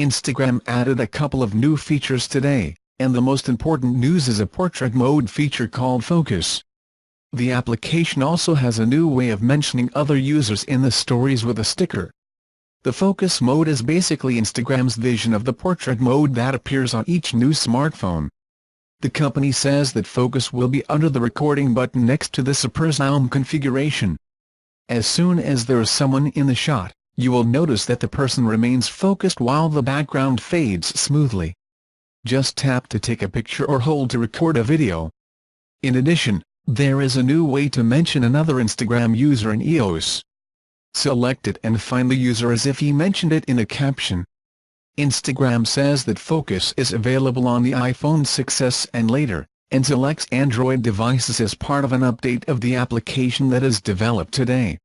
Instagram added a couple of new features today, and the most important news is a portrait mode feature called Focus. The application also has a new way of mentioning other users in the stories with a sticker. The Focus mode is basically Instagram's vision of the portrait mode that appears on each new smartphone. The company says that Focus will be under the recording button next to the Super Zoom configuration. As soon as there is someone in the shot, you will notice that the person remains focused while the background fades smoothly. Just tap to take a picture or hold to record a video. In addition, there is a new way to mention another Instagram user in iOS. Select it and find the user as if he mentioned it in a caption. Instagram says that Focus is available on the iPhone 6s and later, and selects Android devices as part of an update of the application that is developed today.